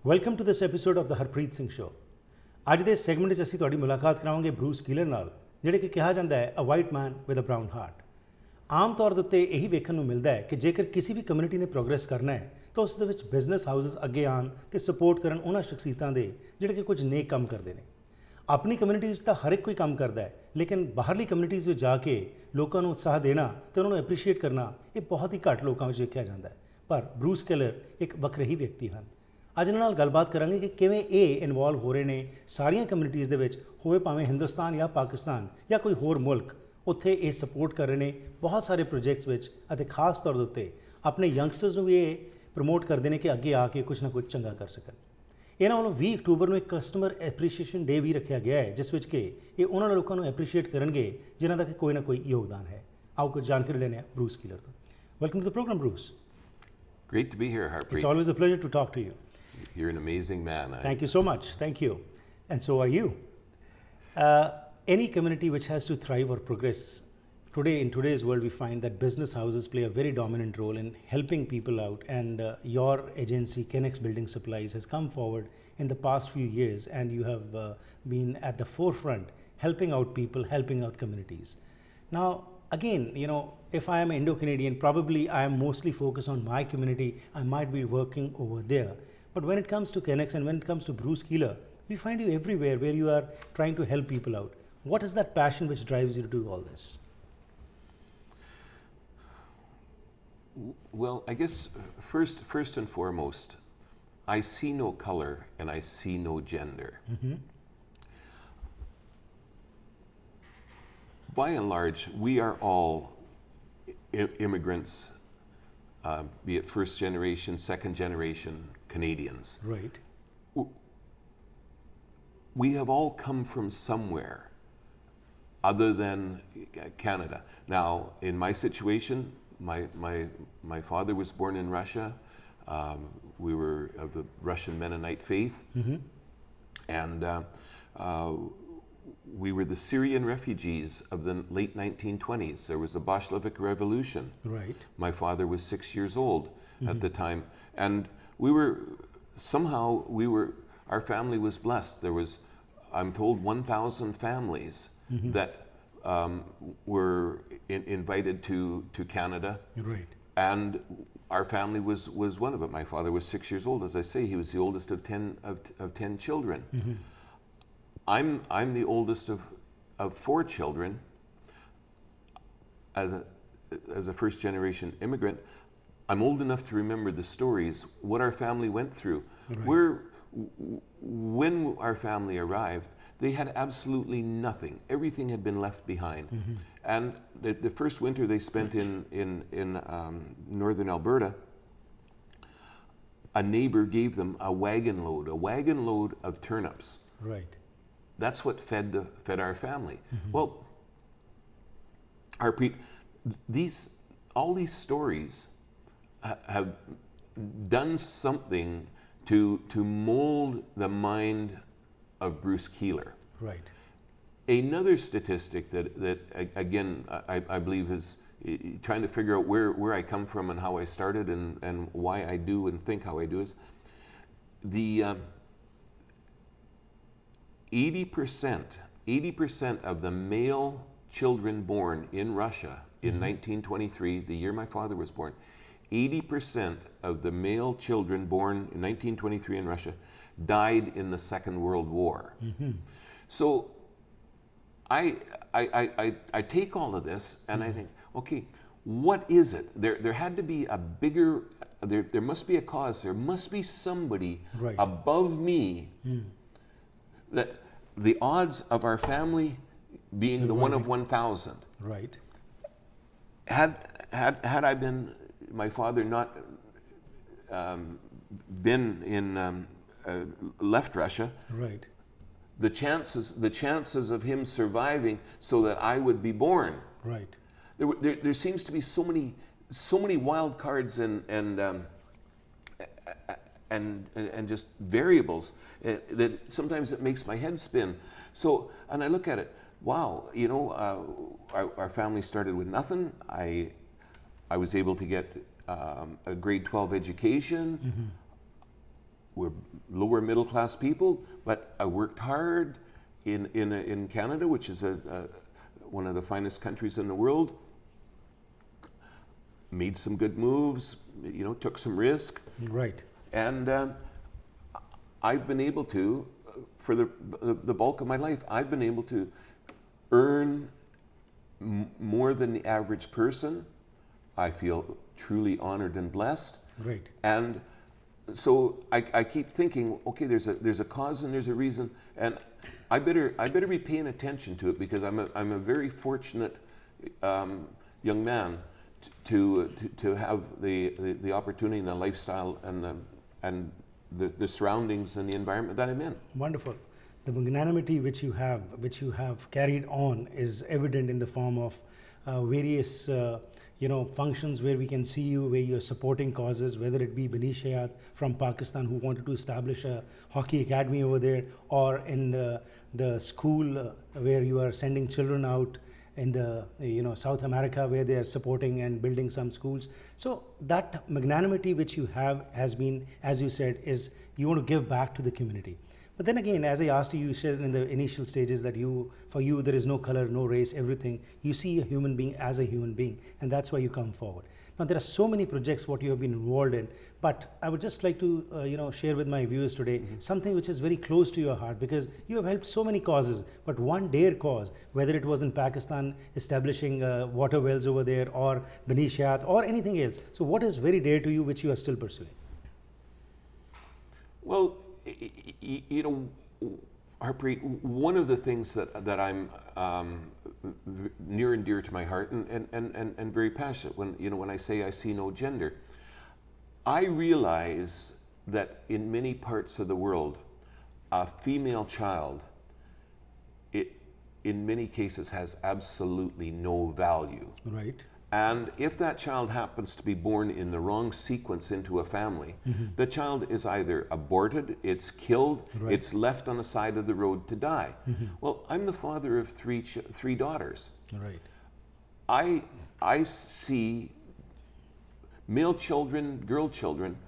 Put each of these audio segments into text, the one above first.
Welcome to this episode of the Harpreet Singh show. ਅੱਜ ਦੇ segment ਵਿੱਚ ਅਸੀਂ ਤੁਹਾਡੀ ਮੁਲਾਕਾਤ ਕਰਾਵਾਂਗੇ ਬਰੂਸ ਕੀਲਰ ਨਾਲ, ਜਿਹੜੇ ਕਿ ਕਿਹਾ ਜਾਂਦਾ ਹੈ a white man with a brown heart. ਆਮ ਤੌਰ ਦੇ ਉੱਤੇ ਇਹੀ ਵੇਖਣ ਨੂੰ ਮਿਲਦਾ ਹੈ ਕਿ ਜੇਕਰ ਕਿਸੇ ਵੀ ਕਮਿਊਨਿਟੀ ਨੇ ਪ੍ਰੋਗਰੈਸ ਕਰਨਾ ਹੈ ਤਾਂ ਉਸ ਦੇ ਵਿੱਚ ਬਿਜ਼ਨਸ ਹਾਊਸਿਸ ਅੱਗੇ ਆਉਣ ਅਤੇ ਸਪੋਰਟ ਕਰਨ ਉਹਨਾਂ ਸ਼ਖਸੀਅਤਾਂ ਦੇ ਜਿਹੜੇ ਕਿ ਕੁਝ ਨੇਕ ਕੰਮ ਕਰਦੇ ਨੇ। ਆਪਣੀ ਕਮਿਊਨਿਟੀ ਵਿੱਚ ਤਾਂ ਹਰ ਇੱਕ ਕੋਈ ਕੰਮ ਕਰਦਾ ਹੈ, ਲੇਕਿਨ ਬਾਹਰਲੀ ਕਮਿਊਨਿਟੀਜ਼ ਵਿੱਚ ਜਾ ਕੇ ਲੋਕਾਂ ਨੂੰ ਉਤਸ਼ਾਹ ਦੇਣਾ ਅਤੇ ਉਹਨਾਂ ਨੂੰ ਐਪਰੀਸ਼ੀਏਟ ਕਰਨਾ ਇਹ ਬਹੁਤ ਹੀ ਘੱਟ ਲੋਕਾਂ ਵਿੱਚ ਵੇਖਿਆ ਜਾਂਦਾ ਹੈ। ਪਰ ਬਰੂਸ ਕੀਲਰ ਇੱਕ ਵੱਖਰੇ ਹੀ ਵਿਅਕਤੀ ਹਨ। ਅੱਜ ਇਹਨਾਂ ਨਾਲ ਗੱਲਬਾਤ ਕਰਾਂਗੇ ਕਿ ਕਿਵੇਂ ਇਹ ਇਨਵੋਲਵ ਹੋ ਰਹੇ ਨੇ ਸਾਰੀਆਂ ਕਮਿਊਨਿਟੀਜ਼ ਦੇ ਵਿੱਚ, ਹੋਵੇ ਭਾਵੇਂ ਹਿੰਦੁਸਤਾਨ ਜਾਂ ਪਾਕਿਸਤਾਨ ਜਾਂ ਕੋਈ ਹੋਰ ਮੁਲਕ, ਉੱਥੇ ਇਹ ਸਪੋਰਟ ਕਰ ਰਹੇ ਨੇ ਬਹੁਤ ਸਾਰੇ ਪ੍ਰੋਜੈਕਟਸ ਵਿੱਚ, ਅਤੇ ਖਾਸ ਤੌਰ ਦੇ ਉੱਤੇ ਆਪਣੇ ਯੰਗਸਟਰਸ ਨੂੰ ਵੀ ਇਹ ਪ੍ਰਮੋਟ ਕਰਦੇ ਨੇ ਕਿ ਅੱਗੇ ਆ ਕੇ ਕੁਛ ਨਾ ਕੁਛ ਚੰਗਾ ਕਰ ਸਕਣ। ਇਹਨਾਂ ਵੱਲੋਂ 20 ਅਕਤੂਬਰ ਨੂੰ ਇੱਕ ਕਸਟਮਰ ਐਪਰੀਸ਼ੀਏਸ਼ਨ ਡੇ ਵੀ ਰੱਖਿਆ ਗਿਆ ਹੈ, ਜਿਸ ਵਿੱਚ ਕਿ ਇਹ ਉਹਨਾਂ ਲੋਕਾਂ ਨੂੰ ਐਪਰੀਸ਼ੀਏਟ ਕਰਨਗੇ ਜਿਨ੍ਹਾਂ ਦਾ ਕਿ ਕੋਈ ਨਾ ਕੋਈ ਯੋਗਦਾਨ ਹੈ। ਆਓ ਕੁਝ ਜਾਣਕਾਰੀ ਲੈਂਦੇ ਹਾਂ ਬਰੂਸ ਕੀਲਰ ਤੋਂ। Welcome to the program Bruce. Great to be here, Harpreet. It's always a pleasure to talk to you. You're an amazing man. Thank you so much. Thank you. And so are you. Any community which has to thrive or progress, today in today's world we find that business houses play a very dominant role in helping people out, and your agency Kenex Building Supplies has come forward in the past few years, and you have been at the forefront helping out people, helping out communities. Now again, if I am Indo-Canadian, probably I am mostly focused on my community. I might be working over there. But when it comes to Kenex and when it comes to Bruce Keeler, we find you everywhere where you are trying to help people out. What is that passion which drives you to do all this? Well, I guess first and foremost, I see no color and I see no gender. Mm-hmm. By and large, we are all immigrants, be it first generation, second generation Canadians. Right. We have all come from somewhere other than Canada. Now, in my situation, my father was born in Russia. We were of the Russian Mennonite faith. Mm-hmm. And we were the Syrian refugees of the late 1920s. There was the Bolshevik Revolution. Right. My father was 6 years old Mm-hmm. at the time. And our family was blessed. There was, I'm told, 1,000 families Mm-hmm. that were invited to Canada. Right. And our family was one of it. My father was 6 years old. As I say, he was the oldest of 10 children. Mm-hmm. I'm the oldest of 4 children. As a first generation immigrant, I'm old enough to remember the stories, what our family went through. Right. When our family arrived, they had absolutely nothing. Everything had been left behind. Mm-hmm. And the first winter they spent in northern Alberta, a neighbor gave them a wagon load of turnips. Right. That's what fed our family. Mm-hmm. Well, Harpreet, all these stories have done something to mold the mind of Bruce Keeler. Right. Another statistic that again I believe is trying to figure out where I come from and how I started and why I do and think how I do is the 80% of the male children born in Russia in 1923, the year my father was born, 80% of the male children born in 1923 in Russia died in the Second World War. Mm-hmm. So I take all of this and I think, okay, what is it? There had to be a bigger, there must be a cause, there must be somebody Right. above me that the odds of our family being the one of 1,000. Right. Had I been, my father not been in left Russia, Right. the chances of him surviving so that I would be born. Right. There seems to be so many wild cards and and just variables that sometimes it makes my head spin. So, and I look at it, wow, you know, our family started with nothing. I was able to get a grade 12 education. Mm-hmm. We're lower middle class people, but I worked hard in Canada, which is one of the finest countries in the world. Made some good moves, you know, took some risk. Right. And I've been able to, for the bulk of my life, I've been able to earn more than the average person. I feel truly honored and blessed. Right. And so I keep thinking, okay, there's a cause and there's a reason, and I better be paying attention to it, because I'm a very fortunate young man to have the opportunity and the lifestyle and the surroundings and the environment that I'm in. Wonderful. The magnanimity which you have carried on is evident in the form of various functions where we can see you, where you're supporting causes, whether it be Banishayat from Pakistan, who wanted to establish a hockey academy over there, or in the school where you are sending children out in the South America, where they are supporting and building some schools. So that magnanimity which you have has been, as you said, is you want to give back to the community. But then again, as I asked you, you said in the initial stages that for you there is no color, no race, everything. You see a human being as a human being, and that's why you come forward. Now there are so many projects what you have been involved in, but I would just like to share with my viewers today something which is very close to your heart, because you have helped so many causes, but one dear cause, whether it was in Pakistan establishing water wells over there, or Banishayat, or anything else. So what is very dear to you which you are still pursuing? Well, you know, Harpreet, one of the things that I'm near and dear to my heart and very passionate when I say I see no gender, I realize that in many parts of the world, a female child, in many cases, has absolutely no value. Right. And if that child happens to be born in the wrong sequence into a family, the child is either aborted, it's killed, right, it's left on the side of the road to die. Well, I'm the father of three daughters. Right. I see male children, girl children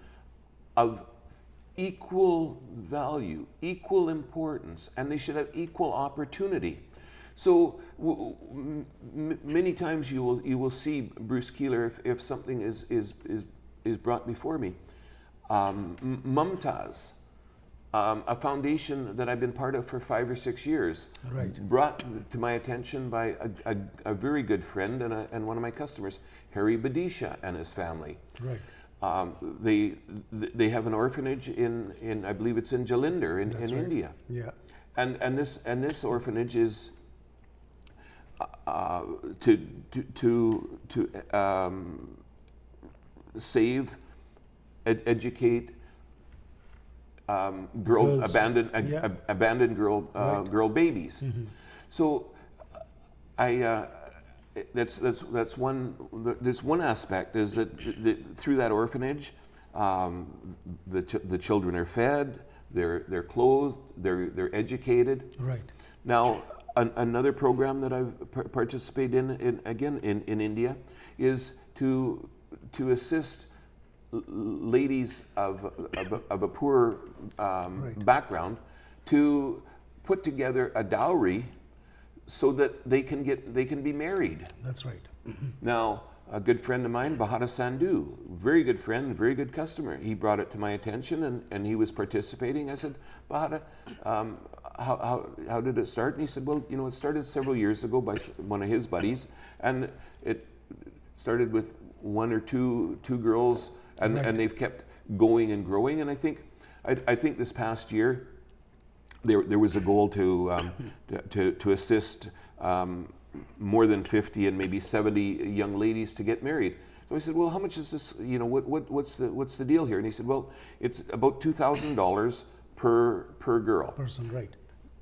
of equal value, equal importance, and they should have equal opportunity. So many times you will see, Bruce Kehler, if something is brought before me, Mumtaz, a foundation that I've been part of for 5 or 6 years, right, brought to my attention by a very good friend and one of my customers, Harry Badisha and his family. Right. They have an orphanage in I believe it's in Jalandhar in right, India. Yeah. And this orphanage is to save, educate Girls. abandoned girl Right. girl babies. So that's one. There's one aspect is that through that orphanage, the children are fed, they're clothed, they're educated. Right. Now, another program that I've participated in India is to assist ladies of a poor Right. background to put together a dowry so that they can be married. That's right. Now, a good friend of mine, Bahata Sandhu, very good friend, very good customer, he brought it to my attention and he was participating. I said, Bahata, how did it start? And he said, well, it started several years ago by one of his buddies, and it started with one or two girls, and, Right. and they've kept going and growing. And I think this past year there was a goal to assist more than 50 and maybe 70 young ladies to get married. So I said, well, how much is this? What's the deal here? And he said, well, it's about $2,000 per girl. Person, right.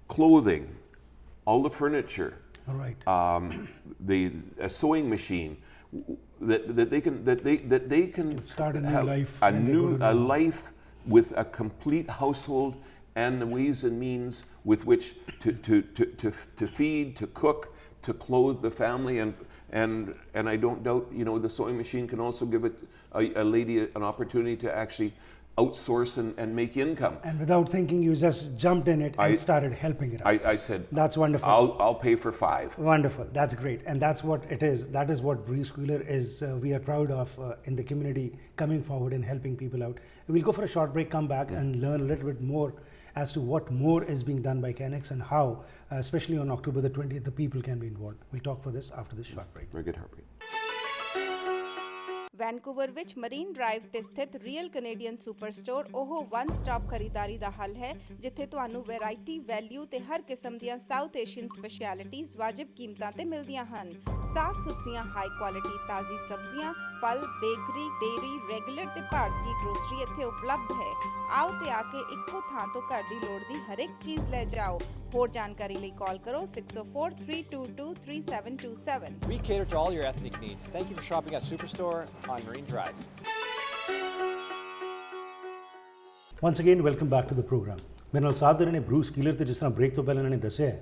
Clothing, all the furniture, All right. a sewing machine. that they can start a new have life a when they go to a new life with a complete household and the ways and means with which to feed, to cook, to clothe the family, and I don't doubt, you know, the sewing machine can also give a lady an opportunity to actually outsource and make income. And without thinking, you just jumped in it and started helping it out. I said, That's wonderful. I'll pay for 5. Wonderful. That's great. And that's what it is. That is what Bruce Kehler is. We are proud of in the community, coming forward and helping people out. We'll go for a short break, come back and learn a little bit more as to what more is being done by Kennex and how, especially on October the 20th, the people can be involved. We'll talk for this after this short break. Very good, Harpreet. Vancouver ਵਿੱਚ marine drive ਤੇ ਸਥਿਤ real Canadian super store ਉਹ one stop ਖਰੀਦਾਰੀ ਦਾ ਹੱਲ ਹੈ ਜਿੱਥੇ ਤੁਹਾਨੂੰ variety, value ਤੇ ਹਰ ਕਿਸਮ ਦੀਆਂ ਸਾਊਥ ਏਸ਼ੀਅਨ ਸਪੈਸ਼ਲਿਟੀਜ਼ ਵਾਜਿਬ ਕੀਮਤਾਂ ਤੇ ਮਿਲਦੀਆਂ ਹਨ। ਸਾਫ਼ ਸੁਥਰੀਆਂ ਹਾਈ ਕੁਆਲਿਟੀ ਤਾਜ਼ੀ ਸਬਜ਼ੀਆਂ, ਫਲ, ਬੇਕਰੀ, ਡੇਅਰੀ, ਰੈਗੂਲਰ ਤੇ ਭਾਰਤੀ ਗਰੋਸਰੀ ਇੱਥੇ ਉਪਲਬਧ ਹੈ। ਆਓ ਤੇ ਆ ਕੇ ਇੱਕੋ ਥਾਂ ਤੋਂ ਘਰ ਦੀ ਲੋੜ ਦੀ ਹਰ ਇੱਕ ਚੀਜ਼ ਲੈ ਜਾਓ। ਹੋਰ ਜਾਣਕਾਰੀ ਲਈ ਕਾਲ ਕਰੋ 604-322-3727। We cater to all your ethnic needs. Thank you for shopping at Superstore on Marine Drive. Once again, welcome back to the program. ਮੇਰੇ ਨਾਲ ਸਾਥ ਦੇ ਰਹੇ ਨੇ ਬਰੂਸ ਕੀਲਰ ਤੇ ਜਿਸ ਤਰ੍ਹਾਂ ਬ੍ਰੇਕ ਤੋਂ ਪਹਿਲਾਂ ਇਹਨਾਂ ਨੇ ਦੱਸਿਆ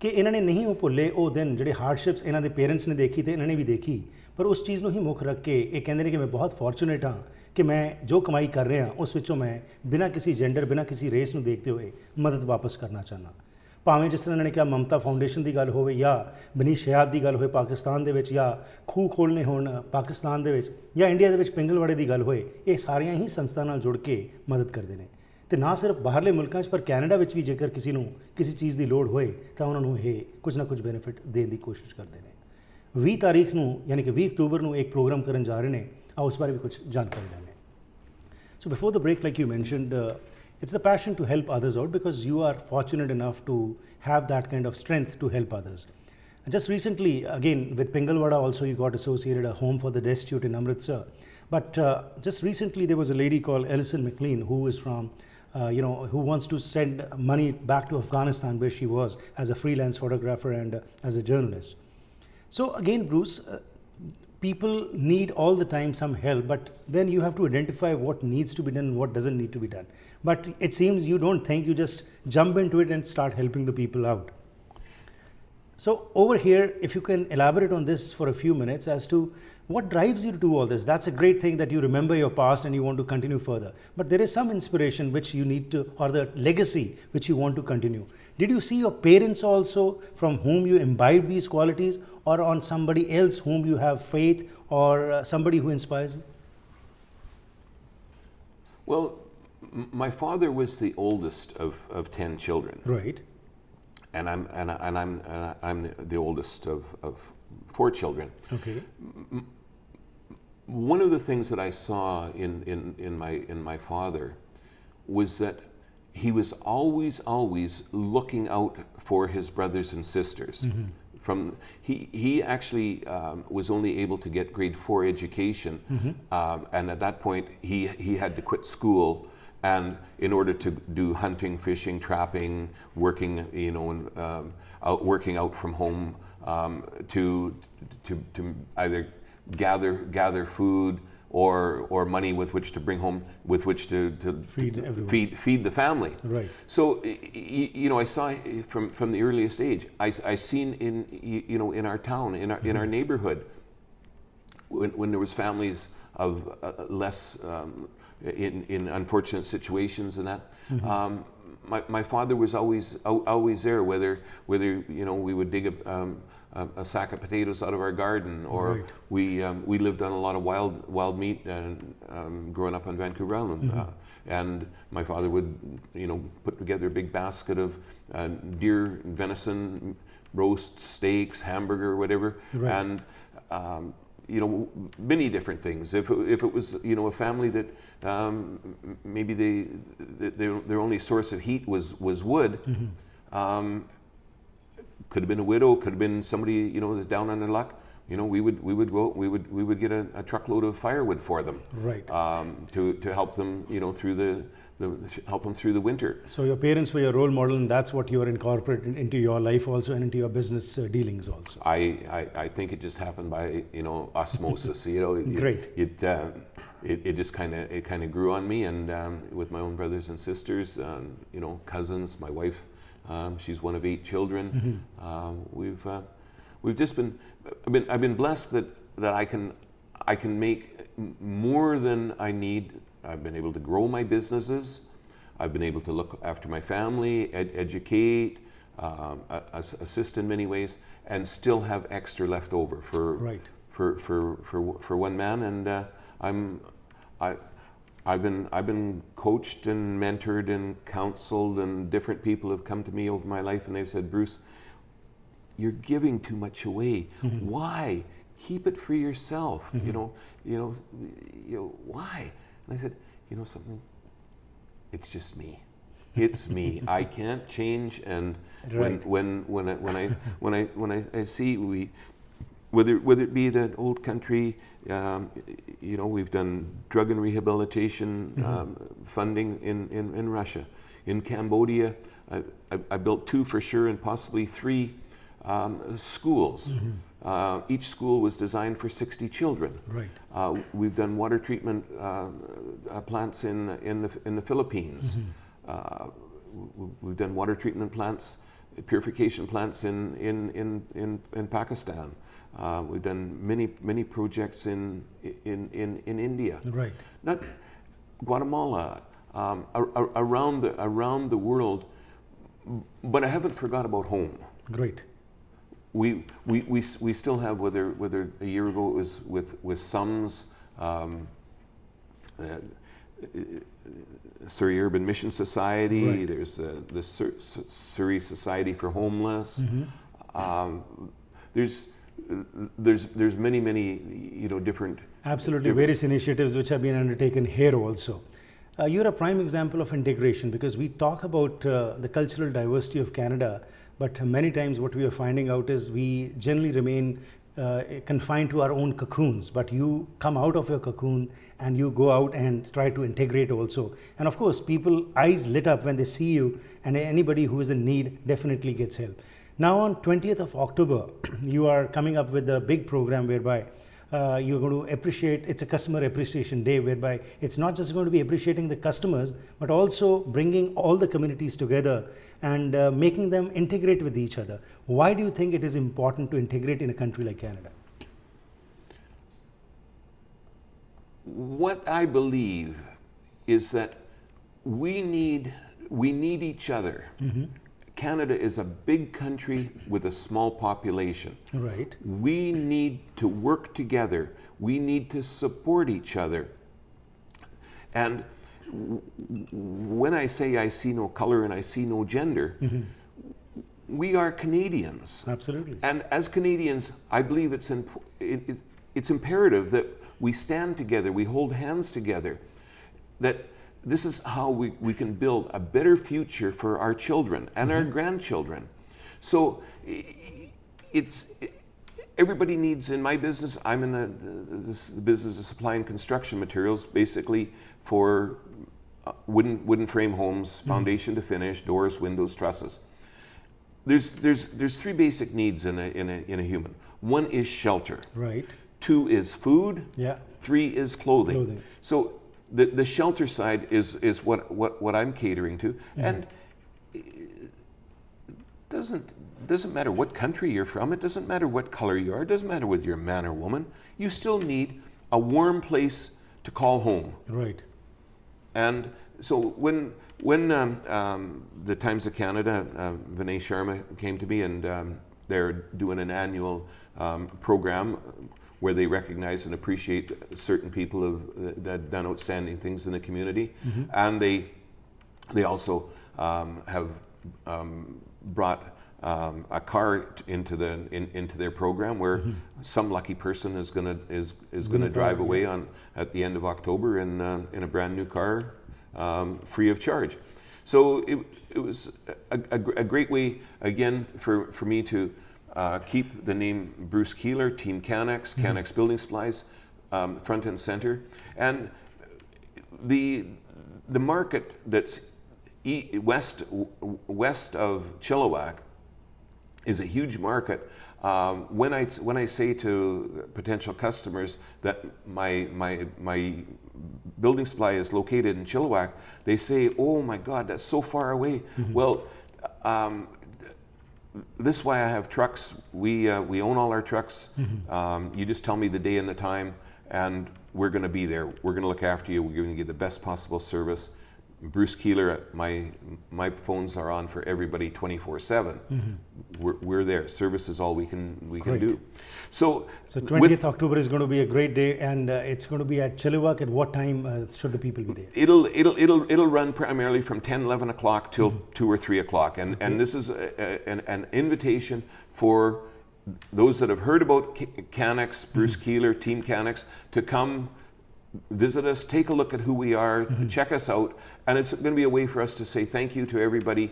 ਕਿ ਇਹਨਾਂ ਨੇ ਨਹੀਂ ਉਹ ਭੁੱਲੇ ਉਹ ਦਿਨ ਜਿਹੜੇ ਹਾਰਡਸ਼ਿਪਸ ਇਹਨਾਂ ਦੇ ਪੇਰੈਂਟਸ ਨੇ ਦੇਖੀ ਤੇ ਇਹਨਾਂ ਨੇ ਵੀ ਦੇਖੀ, ਪਰ ਉਸ ਚੀਜ਼ ਨੂੰ ਹੀ ਮੁੱਖ ਰੱਖ ਕੇ ਇਹ ਕਹਿੰਦੇ ਨੇ ਕਿ ਮੈਂ ਬਹੁਤ ਫੋਰਚੂਨੇਟ ਹਾਂ ਕਿ ਮੈਂ ਜੋ ਕਮਾਈ ਕਰ ਰਿਹਾ ਉਸ ਵਿੱਚੋਂ ਮੈਂ ਬਿਨਾਂ ਕਿਸੇ ਜੈਂਡਰ, ਬਿਨਾਂ ਕਿਸੇ ਰੇਸ ਨੂੰ ਦੇਖਦੇ ਹੋਏ ਮਦਦ ਵਾਪਸ ਕਰਨਾ ਚਾਹੁੰਦਾ। ਭਾਵੇਂ ਜਿਸ ਤਰ੍ਹਾਂ ਇਹਨਾਂ ਨੇ ਕਿਹਾ ਮਮਤਾ ਫਾਊਂਡੇਸ਼ਨ ਦੀ ਗੱਲ ਹੋਵੇ ਜਾਂ ਬਨੀਸ਼ ਹਯਾਤ ਦੀ ਗੱਲ ਹੋਵੇ ਪਾਕਿਸਤਾਨ ਦੇ ਵਿੱਚ, ਜਾਂ ਖੂਹ ਖੋਲ੍ਹਣੇ ਹੋਣ ਪਾਕਿਸਤਾਨ ਦੇ ਵਿੱਚ, ਜਾਂ ਇੰਡੀਆ ਦੇ ਵਿੱਚ ਪਿੰਗਲਵਾੜੇ ਦੀ ਗੱਲ ਹੋਏ, ਇਹ ਸਾਰੀਆਂ ਹੀ ਸੰਸਥਾ ਨਾਲ ਜੁੜ ਕੇ ਮਦਦ ਕਰਦੇ ਨੇ। ਤੇ ਨਾ ਸਿਰਫ ਬਾਹਰਲੇ ਮੁਲਕਾਂ 'ਚ ਪਰ ਕੈਨੇਡਾ ਵਿੱਚ ਵੀ ਜੇਕਰ ਕਿਸੇ ਨੂੰ ਕਿਸੇ ਚੀਜ਼ ਦੀ ਲੋੜ ਹੋਏ ਤਾਂ ਉਹਨਾਂ ਨੂੰ ਇਹ ਕੁਝ ਨਾ ਕੁਝ ਬੈਨੀਫਿਟ ਦੇਣ ਦੀ ਕੋਸ਼ਿਸ਼ ਕਰਦੇ ਨੇ। 20 ਤਾਰੀਖ ਨੂੰ ਯਾਨੀ ਕਿ 20 ਅਕਤੂਬਰ ਨੂੰ ਇੱਕ ਪ੍ਰੋਗਰਾਮ ਕਰਨ ਜਾ ਰਹੇ ਨੇ, ਆਓ ਉਸ ਬਾਰੇ ਵੀ ਕੁਝ ਜਾਣਕਾਰੀ ਲੈਂਦੇ। So before the break, like you mentioned, it's the passion to help others out because you are fortunate enough to have that kind of strength to help others. And just recently, again with Pingalwada also, you got associated a home for the destitute in Amritsar. But just recently there was a lady called Alison McLean who is from who wants to send money back to Afghanistan where she was as a freelance photographer and as a journalist. So again, Bruce, people need all the time some help, but then you have to identify what needs to be done and what doesn't need to be done. But it seems you don't think, you just jump into it and start helping the people out. So over here, if you can elaborate on this for a few minutes as to what drives you to do all this. That's a great thing that you remember your past and you want to continue further. But there is some inspiration which you need to, or the legacy which you want to continue. Did you see your parents also from whom you imbibe these qualities, or on somebody else whom you have faith, or somebody who inspires you? Well, my father was the oldest of 10 children. Right. And I'm the oldest of 4 children. Okay. One of the things that I saw in my father was that he was always looking out for his brothers and sisters. Mm-hmm. He actually was only able to get grade 4 education, and at that point he had to quit school. And in order to do hunting, fishing, trapping, working, working out from home, to either gather food or money with which to bring home, with which to feed the family. Right. So I saw from the earliest age. I seen in our town, in our neighborhood, when there was families of less. In unfortunate situations and that, my father was always there. Whether we would dig a sack of potatoes out of our garden, or right. we lived on a lot of wild meat growing up on Vancouver Island, and my father would put together a big basket of deer, venison, roast, steaks, hamburger, whatever, right. And many different things. If it was a family that maybe their only source of heat was wood, could have been a widow, could have been somebody that's down on their luck. We would get a truckload of firewood for them, right? To help them through help them through the winter. So your parents were your role model, and that's what you are incorporating into your life also and into your business dealings also. I think it just happened by osmosis. Great. It just kind of grew on me, and with my own brothers and sisters, cousins, my wife, she's one of 8 children. We've just been I've been blessed that I can make more than I need. I've been able to grow my businesses. I've been able to look after my family, educate, assist in many ways, and still have extra left over for one man. And I've been coached and mentored and counseled, and different people have come to me over my life and they've said, Bruce, you're giving too much away. Why? Keep it for yourself. Why? And I said, something? It's just me. It's me. I can't change. And when I see whether it be that old country, we've done drug and rehabilitation funding in Russia, in Cambodia. I built 2 for sure, and possibly 3 schools. Each school was designed for 60 children. Right. We've done water treatment plants in the Philippines. We've done water treatment plants, purification plants in Pakistan. We've done many projects in India. Right. Not Guatemala, around the world. But I haven't forgot about home. Great. We still have, whether a year ago it was with Sons, Surrey Urban Mission Society. Right. There's the Surrey Society for Homeless. There's many different. Absolutely, various initiatives which have been undertaken here also. You're a prime example of integration, because we talk about the cultural diversity of Canada, but many times what we are finding out is we generally remain confined to our own cocoons, but you come out of your cocoon and you go out and try to integrate also. And of course, people eyes lit up when they see you, and anybody who is in need definitely gets help. Now on 20th of October, you are coming up with a big program whereby you're going to appreciate, it's a customer appreciation day, whereby it's not just going to be appreciating the customers, but also bringing all the communities together and making them integrate with each other. Why do you think it is important to integrate in a country like Canada? What I believe is that we need each other. Canada is a big country with a small population. Right. We need to work together. We need to support each other. And when I say I see no color and I see no gender, we are Canadians. Absolutely. And as Canadians, I believe it's imperative that we stand together, we hold hands together, that this is how we can build a better future for our children and our grandchildren. So everybody needs, in my business, I'm in the business of supplying construction materials, basically for wooden frame homes, foundation to finish, doors, windows, trusses. There's 3 basic needs in a human. 1 is shelter. Right. 2 is food. Yeah. 3 is clothing. So the shelter side is what I'm catering to, and it doesn't matter what country you're from. It doesn't matter what color you are. It doesn't matter whether you're a man or woman. You still need a warm place to call home. Right. And so when the Times of Canada, Vinay Sharma came to me, and they're doing an annual program where they recognize and appreciate certain people that have done outstanding things in the community, and they also have brought a car into their program where some lucky person is gonna drive away at the end of October in a brand new car, free of charge. So it was a great way again for me to keep the name Bruce Kehler, Team Canex, Canex Building Supplies, front and center. And the the market that's west of Chilliwack is a huge market. When I say to potential customers that my building supply is located in Chilliwack, they say, "Oh my God, that's so far away." Well, this is why I have trucks. We own all our trucks. You just tell me the day and the time, and we're going to be there. We're going to look after you. We're going to give the best possible service. Bruce Kehler, my phones are on for everybody 24/7. We're there. Service is all we can do. So 20th October is going to be a great day, and it's going to be at Chilliwack. At what time should the people be there? It'll run primarily from 10, 11 o'clock till 2 or 3 o'clock, and this is an invitation for those that have heard about Canucks, Bruce Kehler, Team Canucks, to come visit us, take a look at who we are, check us out, and it's going to be a way for us to say thank you to everybody,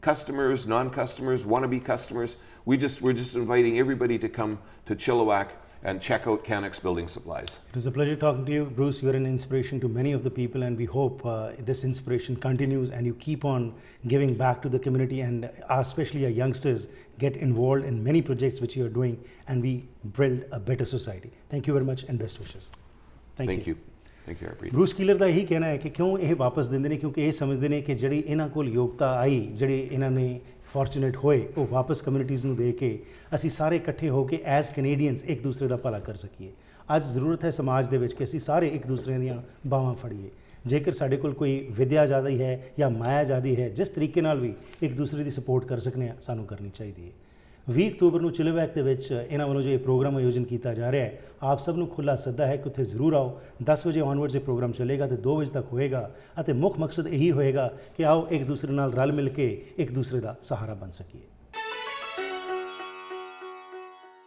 customers, non-customers, wannabe customers. We're just inviting everybody to come to Chilliwack and check out Canucks Building Supplies. It was a pleasure talking to you, Bruce. You're an inspiration to many of the people, and we hope this inspiration continues and you keep on giving back to the community, and especially our youngsters get involved in many projects which you are doing, and we build a better society. Thank you very much and best wishes. Thank you. Harpreet. Bruce Keeler ਦਾ ਇਹੀ ਕਹਿਣਾ ਹੈ ਕਿ ਕਿਉਂ ਇਹ ਵਾਪਸ ਦਿੰਦੇ ਨੇ, ਕਿਉਂਕਿ ਇਹ ਸਮਝਦੇ ਨੇ ਕਿ ਜਿਹੜੀ ਇਹਨਾਂ ਕੋਲ ਯੋਗਤਾ ਆਈ, ਜਿਹੜੇ ਇਹਨਾਂ ਨੇ ਫੋਰਚੂਨੇਟ ਹੋਏ, ਉਹ ਵਾਪਸ ਕਮਿਊਨਿਟੀਜ਼ ਨੂੰ ਦੇ ਕੇ ਅਸੀਂ ਸਾਰੇ ਇਕੱਠੇ ਹੋ ਕੇ ਐਜ਼ ਕੈਨੇਡੀਅਨਸ ਇੱਕ ਦੂਸਰੇ ਦਾ ਭਲਾ ਕਰ ਸਕੀਏ। ਅੱਜ ਜ਼ਰੂਰਤ ਹੈ ਸਮਾਜ ਦੇ ਵਿੱਚ ਕਿ ਅਸੀਂ ਸਾਰੇ ਇੱਕ ਦੂਸਰੇ ਦੀਆਂ ਬਾਹਾਂ ਫੜੀਏ। ਜੇਕਰ ਸਾਡੇ ਕੋਲ ਕੋਈ ਵਿਦਿਆ ਜ਼ਿਆਦਾ ਹੀ ਹੈ ਜਾਂ ਮਾਇਆ ਜ਼ਿਆਦਾ ਹੈ, ਜਿਸ ਤਰੀਕੇ ਨਾਲ ਵੀ ਇੱਕ ਦੂਸਰੇ ਦੀ ਸਪੋਰਟ ਕਰ ਸਕਨੇ ਆ, ਸਾਨੂੰ ਕਰਨੀ ਚਾਹੀਦੀ ਹੈ। 20 ਅਕਤੂਬਰ ਨੂੰ ਚਿਲਵੈਕ ਦੇ ਵਿੱਚ ਇਹਨਾਂ ਵੱਲੋਂ ਜੋ ਇਹ ਪ੍ਰੋਗਰਾਮ ਆਯੋਜਨ ਕੀਤਾ ਜਾ ਰਿਹਾ ਹੈ, ਆਪ ਸਭ ਨੂੰ ਖੁੱਲ੍ਹਾ ਸੱਦਾ ਹੈ ਕਿ ਉੱਥੇ ਜ਼ਰੂਰ ਆਓ। 10 ਵਜੇ ਔਨਵਰਡਸ ਇਹ ਪ੍ਰੋਗਰਾਮ ਚੱਲੇਗਾ ਅਤੇ 2 ਵਜੇ ਤੱਕ ਹੋਏਗਾ, ਅਤੇ ਮੁੱਖ ਮਕਸਦ ਇਹੀ ਹੋਏਗਾ ਕਿ ਆਓ ਇੱਕ ਦੂਸਰੇ ਨਾਲ ਰਲ ਮਿਲ ਕੇ ਇੱਕ ਦੂਸਰੇ ਦਾ ਸਹਾਰਾ ਬਣ ਸਕੀਏ।